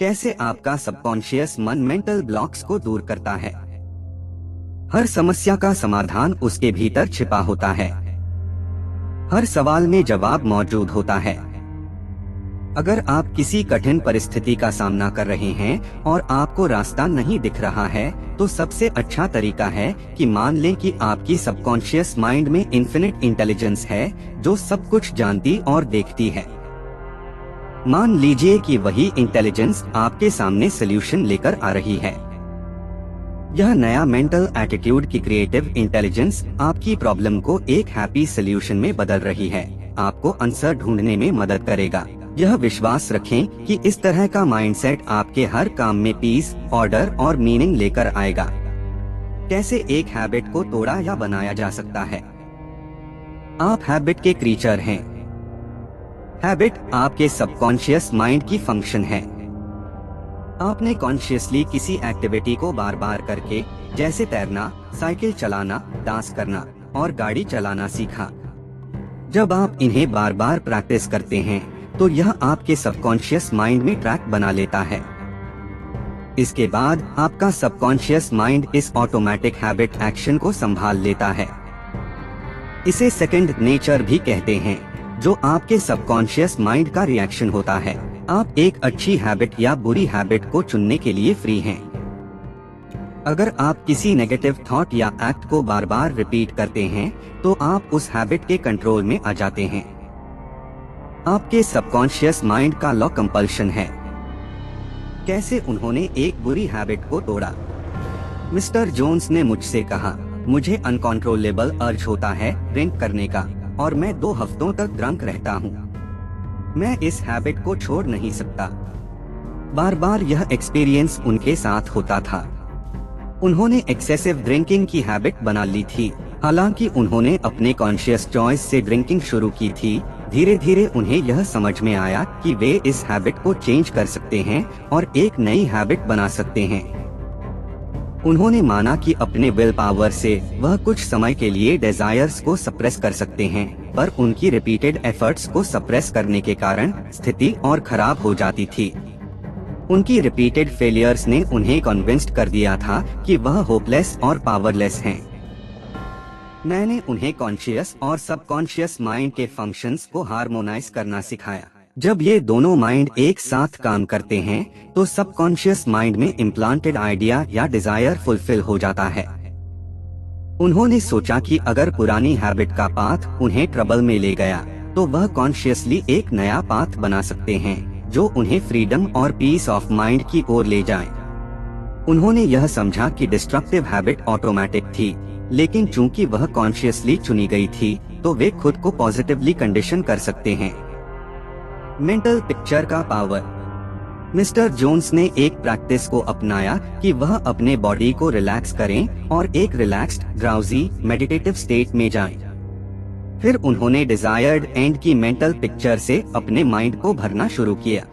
कैसे आपका सबकॉन्शियस मन मेंटल ब्लॉक्स को दूर करता है। हर समस्या का समाधान उसके भीतर छिपा होता है। हर सवाल में जवाब मौजूद होता है। अगर आप किसी कठिन परिस्थिति का सामना कर रहे हैं और आपको रास्ता नहीं दिख रहा है, तो सबसे अच्छा तरीका है कि मान लें कि आपकी सबकॉन्शियस माइंड में इन्फिनिट इंटेलिजेंस है, जो सब कुछ जानती और देखती है। मान लीजिए कि वही इंटेलिजेंस आपके सामने सॉल्यूशन लेकर आ रही है। यह नया मेंटल एटीट्यूड की क्रिएटिव इंटेलिजेंस आपकी प्रॉब्लम को एक हैप्पी सॉल्यूशन में बदल रही है, आपको आंसर ढूंढने में मदद करेगा। यह विश्वास रखें कि इस तरह का माइंडसेट आपके हर काम में पीस, ऑर्डर और मीनिंग लेकर आएगा। कैसे एक हैबिट को तोड़ा या बनाया जा सकता है। आप हैबिट के क्रीचर हैं। हैबिट आपके सबकॉन्शियस माइंड की फंक्शन है। आपने कॉन्शियसली किसी एक्टिविटी को बार बार करके, जैसे तैरना, साइकिल चलाना, डांस करना और गाड़ी चलाना सीखा। जब आप इन्हें बार बार प्रैक्टिस करते हैं, तो यह आपके सबकॉन्शियस माइंड में ट्रैक बना लेता है। इसके बाद आपका सबकॉन्शियस माइंड इस ऑटोमेटिक हैबिट एक्शन को संभाल लेता है। इसे सेकंड नेचर भी कहते हैं, जो आपके सबकॉन्शियस माइंड का रिएक्शन होता है। आप एक अच्छी हैबिट या बुरी हैबिट को चुनने के लिए फ्री हैं। अगर आप किसी नेगेटिव थॉट या एक्ट को बार बार रिपीट करते हैं, तो आप उस हैबिट के कंट्रोल में आ जाते हैं। आपके सबकॉन्शियस माइंड का लॉ कंपल्शन है। कैसे उन्होंने एक बुरी हैबिट को तोड़ा। मिस्टर जोन्स ने मुझसे कहा, मुझे अनकंट्रोलेबल अर्ज होता है ड्रिंक करने का, और मैं 2 हफ्तों तक ड्रंक रहता हूँ। मैं इस हैबिट को छोड़ नहीं सकता। बार बार यह एक्सपीरियंस उनके साथ होता था। उन्होंने एक्सेसिव ड्रिंकिंग की हैबिट बना ली थी। हालांकि उन्होंने अपने कॉन्शियस चॉइस से ड्रिंकिंग शुरू की थी, धीरे धीरे उन्हें यह समझ में आया कि वे इस हैबिट को चेंज कर सकते हैं और एक नई हैबिट बना सकते हैं। उन्होंने माना कि अपने विल पावर से वह कुछ समय के लिए डिजायर्स को सप्रेस कर सकते हैं, पर उनकी रिपीटेड एफर्ट्स को सप्रेस करने के कारण स्थिति और खराब हो जाती थी। उनकी रिपीटेड फेलियर्स ने उन्हें कन्विंस्ड कर दिया था कि वह होपलेस और पावरलेस हैं। मैंने उन्हें कॉन्शियस और सबकॉन्शियस माइंड के फंक्शंस को हार्मोनाइज करना सिखाया। जब ये दोनों माइंड एक साथ काम करते हैं, तो सबकॉन्शियस माइंड में इम्प्लांटेड आइडिया या डिजायर फुलफिल हो जाता है। उन्होंने सोचा कि अगर पुरानी हैबिट का पाथ उन्हें ट्रबल में ले गया, तो वह कॉन्शियसली एक नया पाथ बना सकते हैं, जो उन्हें फ्रीडम और पीस ऑफ माइंड की ओर ले जाए। उन्होंने यह समझा कि डिस्ट्रक्टिव हैबिट ऑटोमेटिक थी, लेकिन चूंकि वह कॉन्शियसली चुनी गई थी, तो वे खुद को पॉजिटिवली कंडीशन कर सकते हैं। मेंटल पिक्चर का पावर। मिस्टर जोन्स ने एक प्रैक्टिस को अपनाया कि वह अपने बॉडी को रिलैक्स करें और एक रिलैक्स्ड, ड्राउजी, मेडिटेटिव स्टेट में जाएं। फिर उन्होंने डिजायर्ड एंड की मेंटल पिक्चर से अपने माइंड को भरना शुरू किया।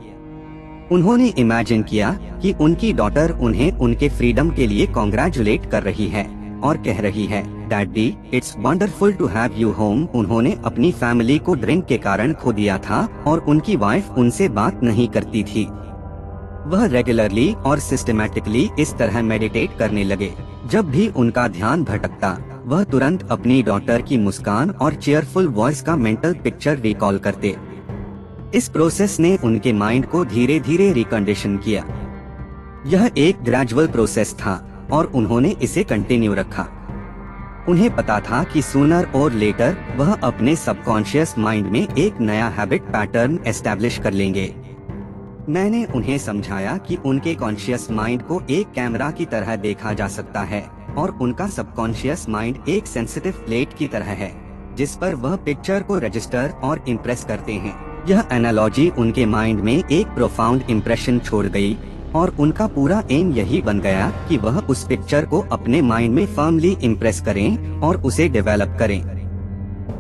उन्होंने इमेजिन किया कि उनकी डॉटर उन्हें उनके फ्रीडम के लिए कॉन्ग्रेचुलेट कर रही है और कह रही है, daddy, it's wonderful to have you home. उन्होंने अपनी फैमिली को ड्रिंक के कारण खो दिया था और उनकी वाइफ उनसे बात नहीं करती थी। वह रेगुलरली और सिस्टमैटिकली इस तरह मेडिटेट करने लगे। जब भी उनका ध्यान भटकता, वह तुरंत अपनी डॉटर की मुस्कान और चेयरफुल वॉइस का मेंटल पिक्चर रिकॉल करते। इस प्रोसेस ने उनके माइंड को धीरे धीरे रिकंडीशन किया। यह एक ग्रेजुअल प्रोसेस था और उन्होंने इसे कंटिन्यू रखा। उन्हें पता था कि सूनर और लेटर वह अपने सबकॉन्शियस माइंड में एक नया हैबिट पैटर्न एस्टैब्लिश कर लेंगे। मैंने उन्हें समझाया कि उनके कॉन्शियस माइंड को एक कैमरा की तरह देखा जा सकता है और उनका सबकॉन्शियस माइंड एक सेंसिटिव प्लेट की तरह है, जिस पर वह पिक्चर को रजिस्टर और इम्प्रेस करते हैं। यह एनालॉजी उनके माइंड में एक प्रोफाउंड इम्प्रेशन छोड़ गई और उनका पूरा एम यही बन गया कि वह उस पिक्चर को अपने माइंड में फर्मली इम्प्रेस करें और उसे डेवलप करें।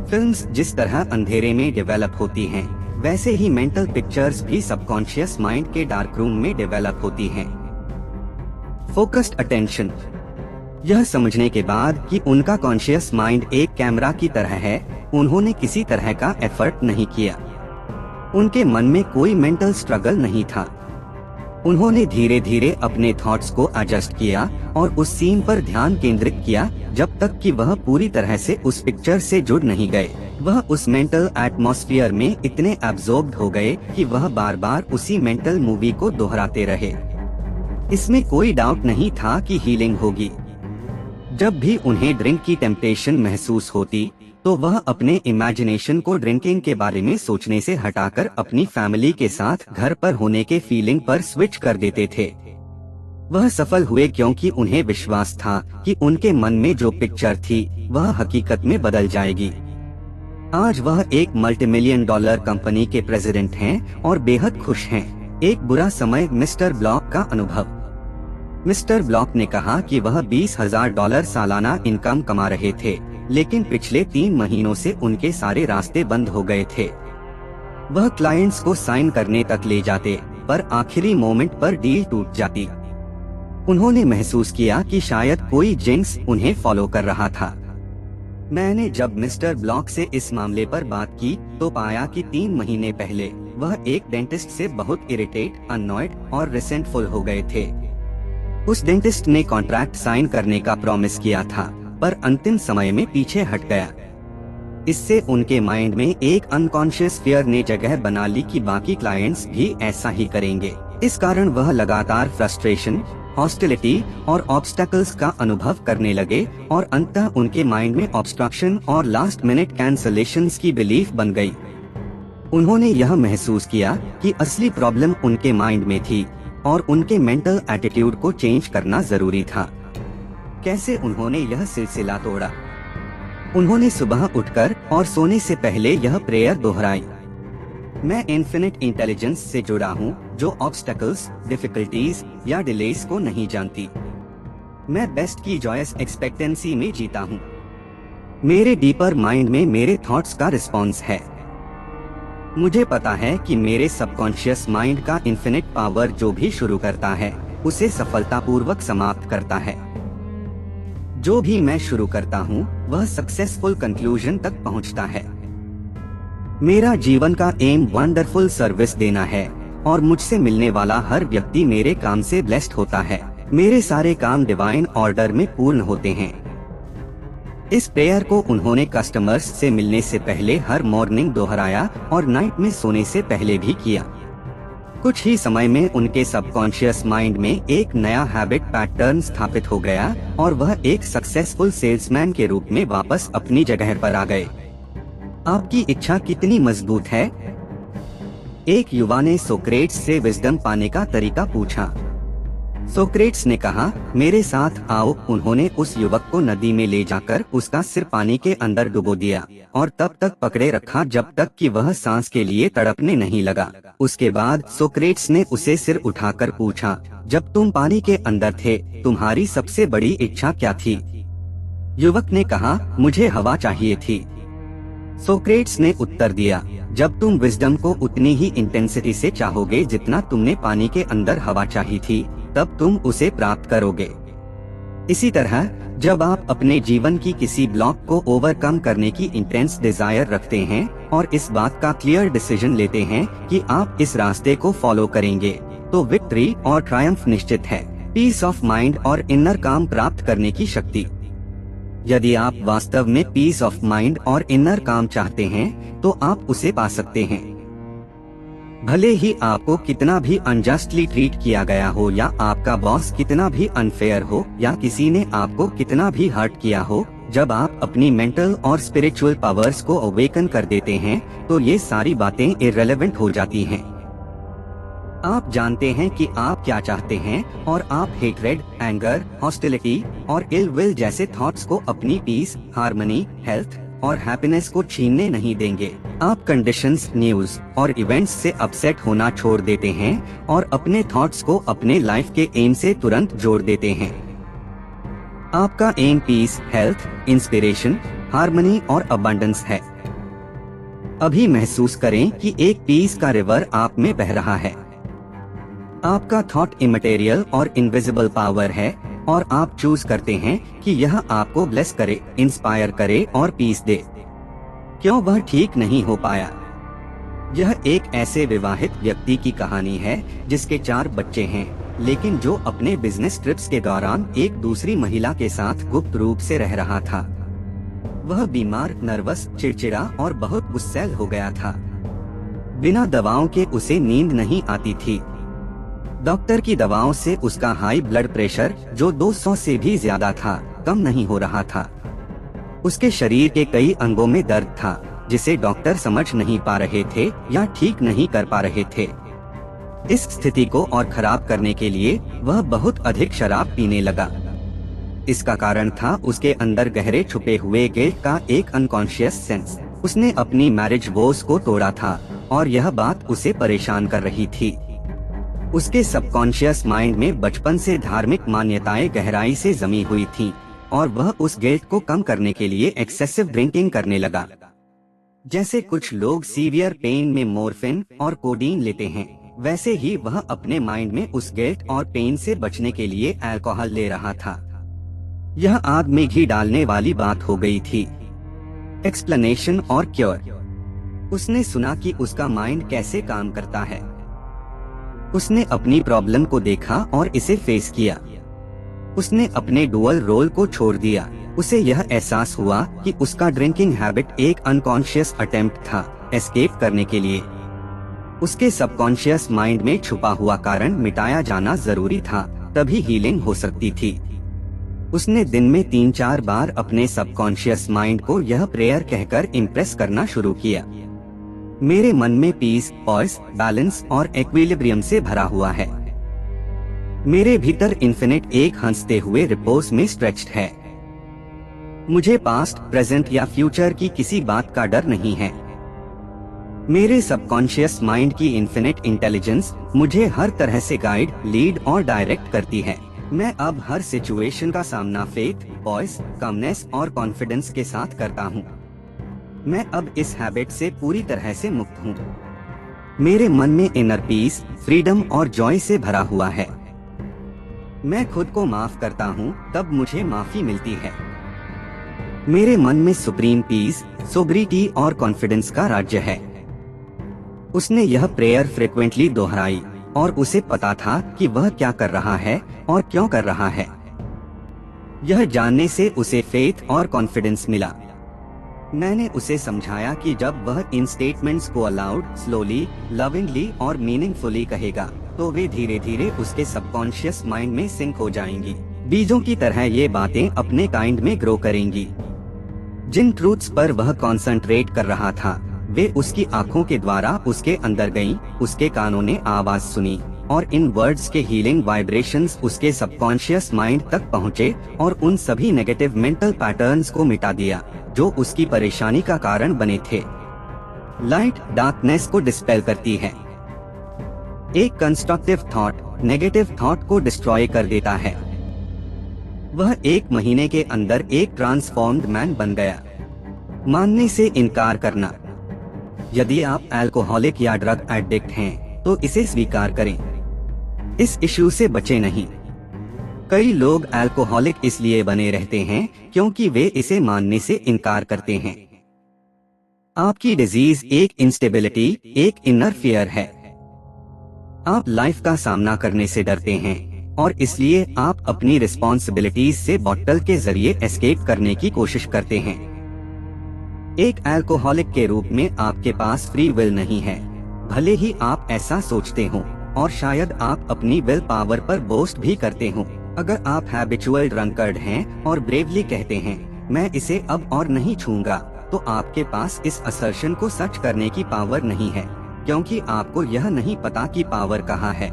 फिल्म्स जिस तरह अंधेरे में डेवलप होती हैं, वैसे ही मेंटल पिक्चर्स भी सबकॉन्शियस माइंड के डार्क रूम में डेवलप होती हैं। Focused attention. यह समझने के बाद कि उनका कॉन्शियस माइंड एक कैमरा की तरह है, उन्होंने किसी तरह का एफर्ट नहीं किया। उनके मन में कोई मेंटल स्ट्रगल नहीं था। उन्होंने धीरे धीरे अपने थॉट्स को एडजस्ट किया और उस सीन पर ध्यान केंद्रित किया जब तक कि वह पूरी तरह से उस पिक्चर से जुड़ नहीं गए। वह उस मेंटल एटमॉस्फेयर में इतने एब्जॉर्ब्ड हो गए कि वह बार बार उसी मेंटल मूवी को दोहराते रहे। इसमें कोई डाउट नहीं था कि हीलिंग होगी। जब भी उन्हें ड्रिंक की टेम्पटेशन महसूस होती तो वह अपने इमेजिनेशन को ड्रिंकिंग के बारे में सोचने से हटाकर अपनी फैमिली के साथ घर पर होने के फीलिंग पर स्विच कर देते थे। वह सफल हुए क्योंकि उन्हें विश्वास था कि उनके मन में जो पिक्चर थी वह हकीकत में बदल जाएगी। आज वह एक मल्टीमिलियन डॉलर कंपनी के प्रेसिडेंट हैं और बेहद खुश हैं। एक बुरा समय मिस्टर ब्लॉक का अनुभव। मिस्टर ब्लॉक ने कहा कि वह $20,000 सालाना इनकम कमा रहे थे, लेकिन पिछले 3 महीनों से उनके सारे रास्ते बंद हो गए थे। वह क्लाइंट्स को साइन करने तक ले जाते, पर आखिरी मोमेंट पर डील टूट जाती। उन्होंने महसूस किया कि शायद कोई जिंक्स उन्हें फॉलो कर रहा था। मैंने जब मिस्टर ब्लॉक से इस मामले पर बात की तो पाया कि 3 महीने पहले वह एक डेंटिस्ट से बहुत इरिटेट, अननॉयड और रिसेंटफुल हो गए थे। उस डेंटिस्ट ने कॉन्ट्रैक्ट साइन करने का प्रॉमिस किया था, पर अंतिम समय में पीछे हट गया। इससे उनके माइंड में एक अनकॉन्शियस फियर ने जगह बना ली कि बाकी क्लाइंट्स भी ऐसा ही करेंगे। इस कारण वह लगातार फ्रस्ट्रेशन, हॉस्टिलिटी और ऑब्स्टैकल्स का अनुभव करने लगे और अंततः उनके माइंड में ऑब्स्ट्रक्शन और लास्ट मिनट कैंसलेशंस की बिलीफ बन गई। उन्होंने यह महसूस किया कि असली प्रॉब्लम उनके माइंड में थी और उनके मेंटल एटीट्यूड को चेंज करना जरूरी था। कैसे उन्होंने यह सिलसिला तोड़ा? उन्होंने सुबह उठकर और सोने से पहले यह प्रेयर दोहराई। मैं इन्फिनिट इंटेलिजेंस से जुड़ा हूँ जो ऑब्स्टैकल्स, डिफिकल्टीज या डिलेस को नहीं जानती। मैं बेस्ट की जॉयस एक्सपेक्टेंसी में जीता हूँ। मेरे डीपर माइंड में मेरे थॉट्स का रिस्पॉन्स है। मुझे पता है कि मेरे सबकॉन्शियस माइंड का इन्फिनिट पावर जो भी शुरू करता है उसे सफलतापूर्वक समाप्त करता है। जो भी मैं शुरू करता हूँ वह सक्सेसफुल कंक्लूजन तक पहुँचता है। मेरा जीवन का एम वंडरफुल सर्विस देना है और मुझसे मिलने वाला हर व्यक्ति मेरे काम से ब्लेस्ड होता है। मेरे सारे काम डिवाइन ऑर्डर में पूर्ण होते हैं। इस प्रेयर को उन्होंने कस्टमर्स से मिलने से पहले हर मॉर्निंग दोहराया और नाइट में सोने से पहले भी किया। कुछ ही समय में उनके सबकॉन्शियस माइंड में एक नया हैबिट पैटर्न स्थापित हो गया और वह एक सक्सेसफुल सेल्समैन के रूप में वापस अपनी जगह पर आ गए। आपकी इच्छा कितनी मजबूत है? एक युवा ने सोक्रेट्स से विजडम पाने का तरीका पूछा। सोक्रेट्स ने कहा, मेरे साथ आओ। उन्होंने उस युवक को नदी में ले जाकर उसका सिर पानी के अंदर डुबो दिया और तब तक पकड़े रखा जब तक कि वह सांस के लिए तड़पने नहीं लगा। उसके बाद सोक्रेट्स ने उसे सिर उठाकर पूछा, जब तुम पानी के अंदर थे तुम्हारी सबसे बड़ी इच्छा क्या थी? युवक ने कहा, मुझे हवा चाहिए थी। सोक्रेट्स ने उत्तर दिया, जब तुम विजडम को उतनी ही इंटेंसिटी से चाहोगे जितना तुमने पानी के अंदर हवा चाही थी, तब तुम उसे प्राप्त करोगे। इसी तरह जब आप अपने जीवन की किसी ब्लॉक को ओवरकम करने की इंटेंस डिजायर रखते हैं और इस बात का क्लियर डिसीजन लेते हैं कि आप इस रास्ते को फॉलो करेंगे, तो विक्ट्री और ट्रायम्फ निश्चित है। पीस ऑफ माइंड और इनर काम प्राप्त करने की शक्ति। यदि आप वास्तव में पीस ऑफ माइंड और इनर काम चाहते हैं तो आप उसे पा सकते हैं। भले ही आपको कितना भी अनजस्टली ट्रीट किया गया हो या आपका बॉस कितना भी अनफेयर हो या किसी ने आपको कितना भी हर्ट किया हो, जब आप अपनी मेंटल और स्पिरिचुअल पावर्स को अवेकन कर देते हैं तो ये सारी बातें इररिलेवेंट हो जाती हैं। आप जानते हैं कि आप क्या चाहते हैं और आप हेट्रेड, एंगर, हॉस्टिलिटी और इल विल जैसे थॉट्स को अपनी पीस, हार्मनी, हेल्थ और हैप्पीनेस को छीनने नहीं देंगे। आप कंडीशंस, न्यूज और इवेंट्स से अपसेट होना छोड़ देते हैं और अपने थॉट्स को अपने लाइफ के एम से तुरंत जोड़ देते हैं। आपका aim peace, health, inspiration, harmony और अबंडेंस है। अभी महसूस करें कि एक पीस का रिवर आप में बह रहा है। आपका थॉट इमटेरियल और इनविजिबल पावर है और आप चूज करते हैं कि यह आपको ब्लेस करे, इंस्पायर करे और पीस दे। क्यों वह ठीक नहीं हो पाया? यह एक ऐसे विवाहित व्यक्ति की कहानी है जिसके 4 बच्चे हैं, लेकिन जो अपने बिजनेस ट्रिप्स के दौरान एक दूसरी महिला के साथ गुप्त रूप से रह रहा था। वह बीमार, नर्वस, चिड़चिड़ा और बहुत गुस्सैल हो गया था। बिना दवाओं के उसे नींद नहीं आती थी। डॉक्टर की दवाओं से उसका हाई ब्लड प्रेशर, जो 200 से भी ज्यादा था, कम नहीं हो रहा था। उसके शरीर के कई अंगों में दर्द था, जिसे डॉक्टर समझ नहीं पा रहे थे या ठीक नहीं कर पा रहे थे। इस स्थिति को और खराब करने के लिए वह बहुत अधिक शराब पीने लगा। इसका कारण था उसके अंदर गहरे छुपे हुए गिल्ट का एक अनकॉन्शियस सेंस। उसने अपनी मैरिज वोस को तोड़ा था और यह बात उसे परेशान कर रही थी। उसके सबकॉन्शियस माइंड में बचपन से धार्मिक मान्यताएं गहराई से जमी हुई थीं और वह उस गिल्ट को कम करने के लिए एक्सेसिव ड्रिंकिंग करने लगा। जैसे कुछ लोग सीवियर पेन में मोर्फिन और कोडीन लेते हैं, वैसे ही वह अपने माइंड में उस गिल्ट और पेन से बचने के लिए अल्कोहल ले रहा था। यह आग में घी डालने वाली बात हो गई थी। एक्सप्लेनेशन और क्योर। उसने सुना कि उसका माइंड कैसे काम करता है। उसने अपनी प्रॉब्लम को देखा और इसे फेस किया। उसने अपने डुअल रोल को छोड़ दिया। उसे यह एहसास हुआ कि उसका ड्रिंकिंग हैबिट एक अनकॉन्शियस अटेम्प्ट था एस्केप करने के लिए। उसके सबकॉन्शियस माइंड में छुपा हुआ कारण मिटाया जाना जरूरी था, तभी हीलिंग हो सकती थी। उसने दिन में 3-4 बार अपने सबकॉन्शियस माइंड को यह प्रेयर कहकर इम्प्रेस करना शुरू किया। मेरे मन में पीस, पॉइस, बैलेंस और इक्विलिब्रियम से भरा हुआ है। मेरे भीतर इन्फिनिट एक हंसते हुए रिपोज में स्ट्रेच्ड है। मुझे पास्ट, प्रेजेंट या फ्यूचर की किसी बात का डर नहीं है। मेरे सबकॉन्शियस माइंड की इन्फिनिट इंटेलिजेंस मुझे हर तरह से गाइड, लीड और डायरेक्ट करती है। मैं अब हर सिचुएशन का सामना फेथ, पॉइस, कमनेस और कॉन्फिडेंस के साथ करता हूँ। मैं अब इस हैबिट से पूरी तरह से मुक्त हूँ। मेरे मन में इनर पीस, फ्रीडम और जॉय से भरा हुआ है। मैं खुद को माफ करता हूँ, तब मुझे माफी मिलती है। मेरे मन में सुप्रीम पीस, सोब्रिटी और कॉन्फिडेंस का राज्य है। उसने यह प्रेयर फ्रिक्वेंटली दोहराई और उसे पता था कि वह क्या कर रहा है और क्यों कर रहा है। यह जानने से उसे फेथ और कॉन्फिडेंस मिला। मैंने उसे समझाया कि जब वह इन स्टेटमेंट्स को अलाउड, स्लोली, लविंगली और मीनिंगफुली कहेगा, तो वे धीरे धीरे उसके सबकॉन्शियस माइंड में सिंक हो जाएंगी। बीजों की तरह ये बातें अपने काइंड में ग्रो करेंगी। जिन ट्रूथ्स पर वह कंसंट्रेट कर रहा था, वे उसकी आंखों के द्वारा उसके अंदर गईं, उसके कानों ने आवाज सुनी और इन वर्ड्स के हीलिंग वाइब्रेशंस उसके सबकॉन्शियस माइंड तक पहुँचे और उन सभी नेगेटिव मेंटल पैटर्न्स को मिटा दिया जो उसकी परेशानी का कारण बने थे। लाइट डार्कनेस को डिस्पेल करती है। एक कंस्ट्रक्टिव थॉट नेगेटिव थॉट को डिस्ट्रॉय कर देता है। वह 1 महीने के अंदर एक ट्रांसफॉर्म्ड मैन बन गया। मानने से इनकार करना। यदि आप अल्कोहलिक या ड्रग एडिक्ट हैं, तो इसे स्वीकार करें। इस इश्यू से बचे नहीं। कई लोग अल्कोहलिक इसलिए बने रहते हैं क्योंकि वे इसे मानने से इनकार करते हैं। आपकी डिजीज एक इंस्टेबिलिटी, एक इनर फियर है। आप लाइफ का सामना करने से डरते हैं और इसलिए आप अपनी रिस्पॉन्सिबिलिटीज से बॉटल के जरिए एस्केप करने की कोशिश करते हैं। एक अल्कोहलिक के रूप में आपके पास फ्री विल नहीं है, भले ही आप ऐसा सोचते हो और शायद आप अपनी विल पावर पर बोस्ट भी करते हो। अगर आप हैबिचुअल ड्रंकर्ड हैं और ब्रेवली कहते हैं मैं इसे अब और नहीं छूंगा, तो आपके पास इस असर्शन को सच करने की पावर नहीं है, क्योंकि आपको यह नहीं पता कि पावर कहाँ है।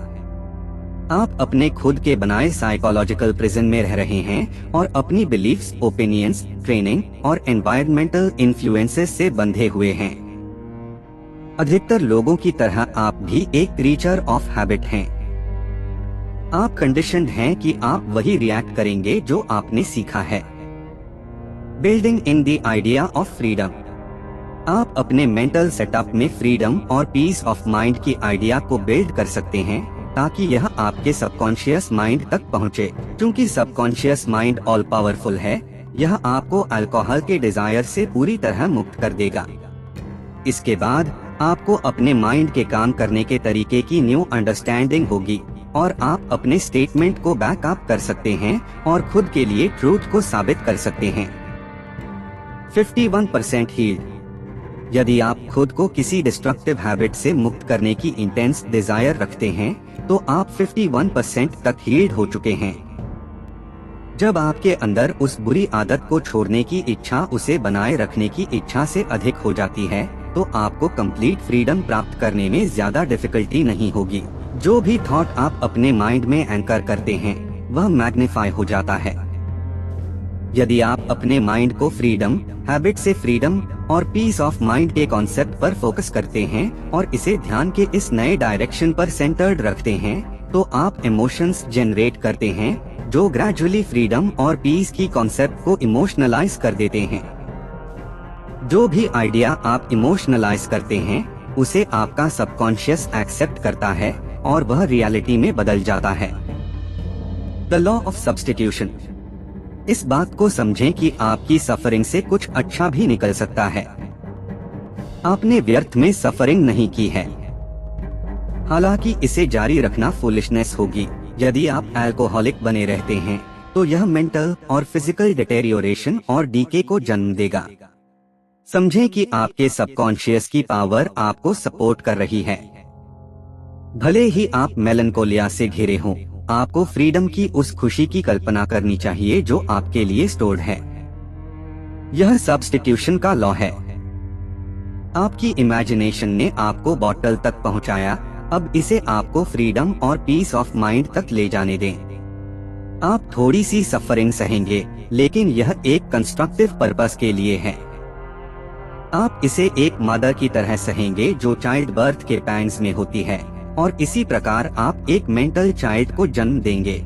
आप अपने खुद के बनाए साइकोलॉजिकल प्रिजन में रह रहे हैं और अपनी बिलीफ्स, ओपिनियंस, ट्रेनिंग और एनवायरमेंटल इन्फ्लुएंसेस से बंधे हुए हैं। अधिकतर लोगों की तरह आप भी एक क्रीचर ऑफ हैबिट हैं। आप कंडीशनड हैं कि आप वही रिएक्ट करेंगे जो आपने सीखा है। Building in the idea of freedom. आप अपने मेंटल सेटअप में फ्रीडम और पीस ऑफ माइंड की आइडिया को बिल्ड कर सकते हैं ताकि यह आपके सबकॉन्शियस माइंड तक पहुंचे। क्योंकि सबकॉन्शियस माइंड ऑल पावरफुल है, यह आपको अल्कोहल के डिजायर से पूरी तरह मुक्त कर देगा। इसके बाद आपको अपने माइंड के काम करने के तरीके की न्यू अंडरस्टैंडिंग होगी और आप अपने स्टेटमेंट को बैक अप कर सकते हैं और खुद के लिए ट्रूथ को साबित कर सकते हैं। 51% हील्ड। यदि आप खुद को किसी डिस्ट्रक्टिव हैबिट से मुक्त करने की इंटेंस डिजायर रखते हैं तो आप 51% तक हील्ड हो चुके हैं। जब आपके अंदर उस बुरी आदत को छोड़ने की इच्छा उसे बनाए रखने की इच्छा से अधिक हो जाती है तो आपको कंप्लीट फ्रीडम प्राप्त करने में ज्यादा डिफिकल्टी नहीं होगी। जो भी थॉट आप अपने माइंड में एंकर करते हैं वह मैग्नीफाई हो जाता है। यदि आप अपने माइंड को फ्रीडम, हैबिट से फ्रीडम और पीस ऑफ माइंड के कॉन्सेप्ट पर फोकस करते हैं और इसे ध्यान के इस नए डायरेक्शन पर सेंटर्ड रखते हैं तो आप इमोशंस जनरेट करते हैं जो ग्रेजुअली फ्रीडम और पीस की कॉन्सेप्ट को इमोशनलाइज कर देते हैं। जो भी आइडिया आप इमोशनलाइज करते हैं उसे आपका सबकॉन्शियस एक्सेप्ट करता है और वह रियलिटी में बदल जाता है। The law of substitution. इस बात को समझें कि आपकी सफरिंग से कुछ अच्छा भी निकल सकता है। आपने व्यर्थ में सफरिंग नहीं की है। हालांकि इसे जारी रखना फुलिशनेस होगी। यदि आप अल्कोहलिक बने रहते हैं तो यह मेंटल और फिजिकल डिटेरियोरेशन और डीके को जन्म देगा। समझें कि आपके सबकॉन्शियस की पावर आपको सपोर्ट कर रही है। भले ही आप मेलनकोलिया से घिरे हों, आपको फ्रीडम की उस खुशी की कल्पना करनी चाहिए जो आपके लिए स्टोर्ड है। यह सब्स्टिट्यूशन का लॉ है। आपकी इमेजिनेशन ने आपको बॉटल तक पहुंचाया, अब इसे आपको फ्रीडम और पीस ऑफ माइंड तक ले जाने दें। आप थोड़ी सी सफरिंग सहेंगे लेकिन यह एक कंस्ट्रक्टिव पर्पस के लिए है। आप इसे एक मदर की तरह सहेंगे जो चाइल्ड बर्थ के पैंस में होती है और इसी प्रकार आप एक मेंटल चाइल्ड को जन्म देंगे।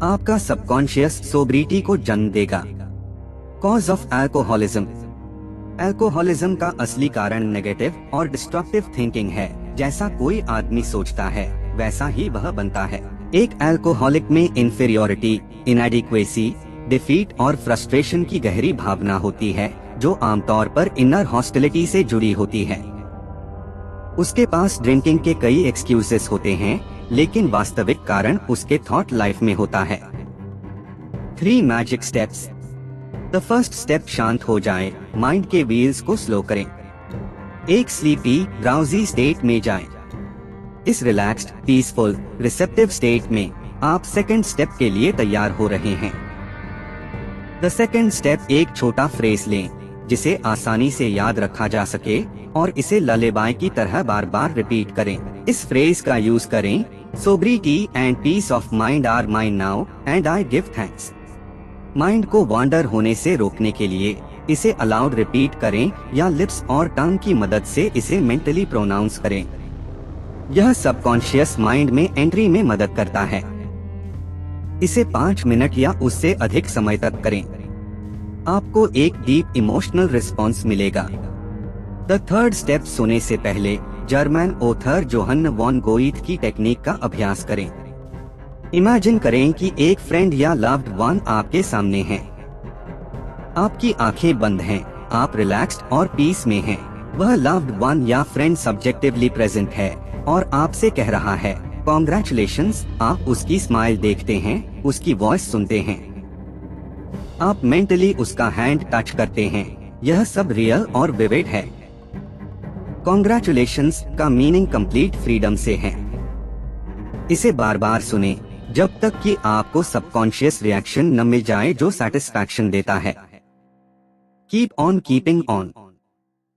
आपका सबकॉन्शियस सोब्रिटी को जन्म देगा। Cause of alcoholism. अल्कोहलिज्म का असली कारण नेगेटिव और डिस्ट्रक्टिव थिंकिंग है। जैसा कोई आदमी सोचता है वैसा ही वह बनता है। एक अल्कोहलिक में इंफीरियोरिटी, इनएडिक्वेसी, डिफीट और फ्रस्ट्रेशन की गहरी भावना होती है जो आमतौर पर इनर हॉस्टिलिटी से जुड़ी होती है। उसके पास ड्रिंकिंग के कई एक्सक्यूजेस होते हैं लेकिन वास्तविक कारण उसके थॉट लाइफ में होता है। 3 magic steps. The first step, शांत हो जाए, माइंड के व्हील्स को स्लो करें। एक स्लीपी, ड्राउजी स्टेट में जाएं। इस रिलैक्स्ड, पीसफुल, रिसेप्टिव स्टेट में आप सेकंड स्टेप के लिए तैयार हो रहे हैं। द सेकंड स्टेप, एक छोटा फ्रेज लें जिसे आसानी से याद रखा जा सके और इसे ललेबाई की तरह बार बार रिपीट करें। इस फ्रेज का यूज करें, sobriety and peace of mind are mine now and I give thanks. Mind को वॉन्डर होने से रोकने के लिए इसे अलाउड रिपीट करें या लिप्स और टंग की मदद से इसे मेंटली प्रोनाउंस करें। यह सबकॉन्शियस माइंड में एंट्री में मदद करता है। इसे 5 मिनट या उससे अधिक समय तक करें। आपको एक डीप इमोशनल रिस्पॉन्स मिलेगा। द थर्ड स्टेप, सोने से पहले जर्मन ऑथर जोहन वॉन गोइथ की टेक्निक का अभ्यास करें। इमेजिन करें कि एक फ्रेंड या लव्ड वन आपके सामने है। आपकी आंखें बंद हैं, आप रिलैक्स्ड और पीस में हैं। वह लव्ड वन या फ्रेंड सब्जेक्टिवली प्रेजेंट है और आपसे कह रहा है कॉन्ग्रेचुलेशंस। आप उसकी स्माइल देखते हैं, उसकी वॉइस सुनते हैं। आप मेंटली उसका हैंड टच करते हैं। यह सब रियल और विविड है। कॉन्ग्रेचुलेशंस का मीनिंग कंप्लीट फ्रीडम से है। इसे बार बार सुने जब तक कि आपको सबकॉन्शियस रिएक्शन न मिल जाए जो सेटिस्फैक्शन देता है। Keep on keeping on.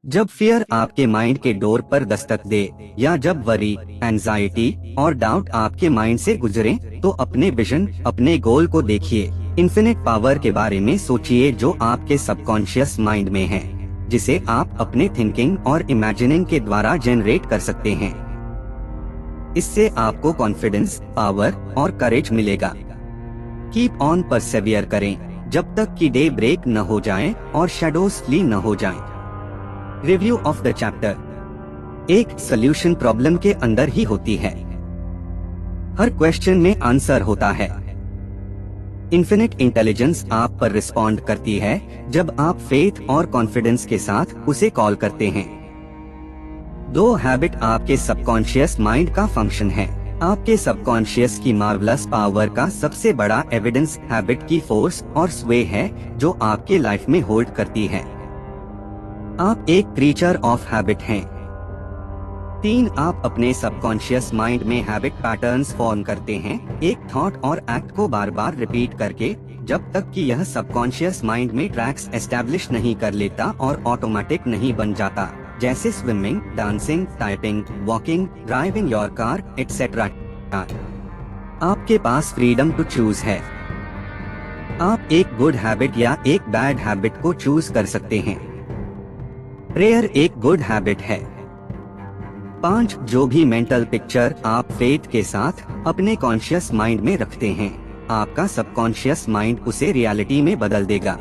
जब फियर आपके माइंड के डोर पर दस्तक दे या जब वरी, एंजाइटी और डाउट आपके माइंड से गुजरे तो अपने विजन, अपने गोल को देखिए। इन्फिनिट पावर के बारे में सोचिए जो आपके सबकॉन्शियस माइंड में है, जिसे आप अपने थिंकिंग और इमेजिनिंग के द्वारा जनरेट कर सकते हैं। इससे आपको कॉन्फिडेंस, पावर और करेज मिलेगा। कीप ऑन परसेवियर करें जब तक कि डे ब्रेक न हो जाए और शैडोज फ्ली न हो जाएं। Review of the chapter. एक सॉल्यूशन प्रॉब्लम के अंदर ही होती है। हर क्वेश्चन में आंसर होता है। इन्फिनिट इंटेलिजेंस आप पर रिस्पॉन्ड करती है जब आप फेथ और कॉन्फिडेंस के साथ उसे कॉल करते हैं। दो हैबिट आपके सबकॉन्शियस माइंड का फंक्शन है। आपके सबकॉन्शियस की मार्वलस पावर का सबसे बड़ा एविडेंस हैबिट की फोर्स और स्वे है जो आपके लाइफ में होल्ड करती है। आप एक क्रीचर ऑफ हैबिट हैं। 3 आप अपने सबकॉन्शियस माइंड में हैबिट पैटर्न्स फॉर्म करते हैं, एक थॉट और एक्ट को बार बार रिपीट करके, जब तक कि यह सबकॉन्शियस माइंड में ट्रैक्स एस्टैब्लिश नहीं कर लेता और ऑटोमेटिक नहीं बन जाता, जैसे swimming, dancing, typing, walking, driving your car, etcetera. आपके पास फ्रीडम टू चूज है। आप एक गुड हैबिट या एक बैड हैबिट को चूज कर सकते हैं। प्रेयर एक गुड हैबिट है। 5 जो भी मेंटल पिक्चर आप फेथ के साथ अपने कॉन्शियस माइंड में रखते हैं, आपका सबकॉन्शियस माइंड उसे रियलिटी में बदल देगा।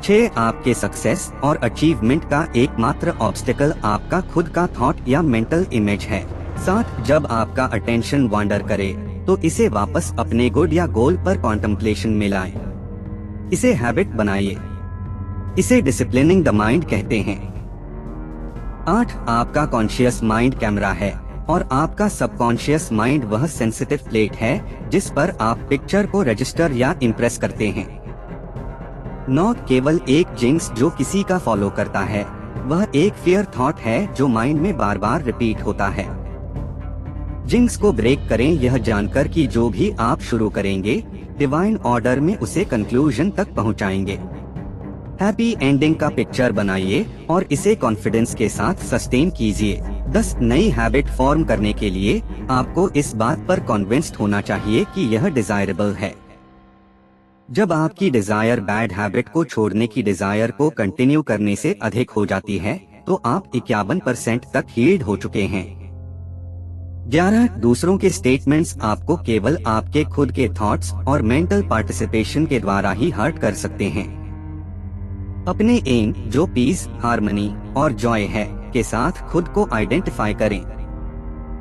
6 आपके सक्सेस और अचीवमेंट का एकमात्र ऑब्स्टिकल आपका खुद का थॉट या मेंटल इमेज है। 7 जब आपका अटेंशन वांडर करे तो इसे वापस अपने गुड या गोल पर कॉन्टेम्पलेशन में लाएं। इसे हैबिट बनाइए। इसे डिसिप्लिनिंग द माइंड कहते हैं। 8 आपका कॉन्शियस माइंड कैमरा है और आपका सबकॉन्शियस माइंड वह सेंसिटिव प्लेट है जिस पर आप पिक्चर को रजिस्टर या इम्प्रेस करते हैं। 9 केवल एक जिंक्स जो किसी का फॉलो करता है, वह एक फियर थॉट है जो माइंड में बार बार रिपीट होता है। जिंक्स को ब्रेक करें यह जानकर कि जो भी आप शुरू करेंगे डिवाइन ऑर्डर में उसे कंक्लूजन तक पहुंचाएंगे। हैप्पी एंडिंग का पिक्चर बनाइए और इसे कॉन्फिडेंस के साथ सस्टेन कीजिए। 10 नई हैबिट फॉर्म करने के लिए आपको इस बात पर कॉन्विंस्ड होना चाहिए कि यह डिजायरेबल है। जब आपकी डिजायर बैड हैबिट को छोड़ने की डिजायर को कंटिन्यू करने से अधिक हो जाती है तो आप 51% तक हील्ड हो चुके हैं। 11 दूसरों के स्टेटमेंट्स आपको केवल आपके खुद के थॉट्स और मेंटल पार्टिसिपेशन के द्वारा ही हर्ट कर सकते हैं। अपने एम जो पीस, हार्मनी और जॉय है के साथ खुद को आइडेंटिफाई करें।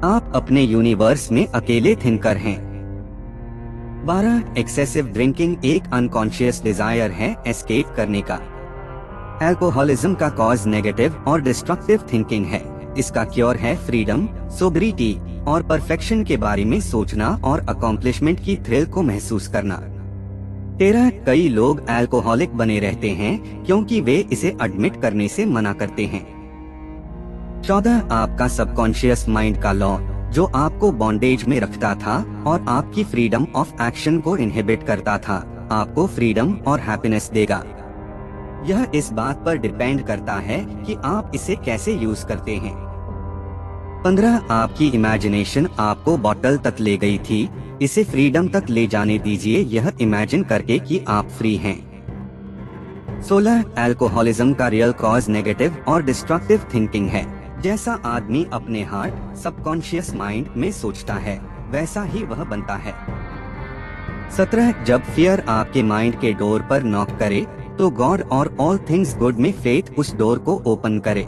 आप अपने यूनिवर्स में अकेले थिंकर हैं। 12 एक्सेसिव ड्रिंकिंग एक अनकॉन्शियस डिजायर है एस्केप करने का। अल्कोहलिज्म का कॉज नेगेटिव और डिस्ट्रक्टिव थिंकिंग है। इसका क्योर है फ्रीडम, सोब्रिटी और परफेक्शन के बारे में सोचना और अकॉम्प्लिशमेंट की थ्रिल को महसूस करना। 13 कई लोग अल्कोहलिक बने रहते हैं क्योंकि वे इसे एडमिट करने से मना करते हैं। 14 आपका सबकॉन्शियस माइंड का लॉ जो आपको बॉन्डेज में रखता था और आपकी फ्रीडम ऑफ एक्शन को इनहिबिट करता था, आपको फ्रीडम और हैप्पीनेस देगा। यह इस बात पर डिपेंड करता है कि आप इसे कैसे यूज करते हैं। 15 आपकी इमेजिनेशन आपको बॉटल तक ले गई थी, इसे फ्रीडम तक ले जाने दीजिए यह इमेजिन करके कि आप फ्री हैं। 16 अल्कोहलिज्म का रियल कॉज नेगेटिव और डिस्ट्रक्टिव थिंकिंग है। जैसा आदमी अपने हार्ट सबकॉन्शियस माइंड में सोचता है वैसा ही वह बनता है। 17 जब फियर आपके माइंड के डोर पर नॉक करे तो गॉड और ऑल थिंग्स गुड में फेथ उस डोर को ओपन करे।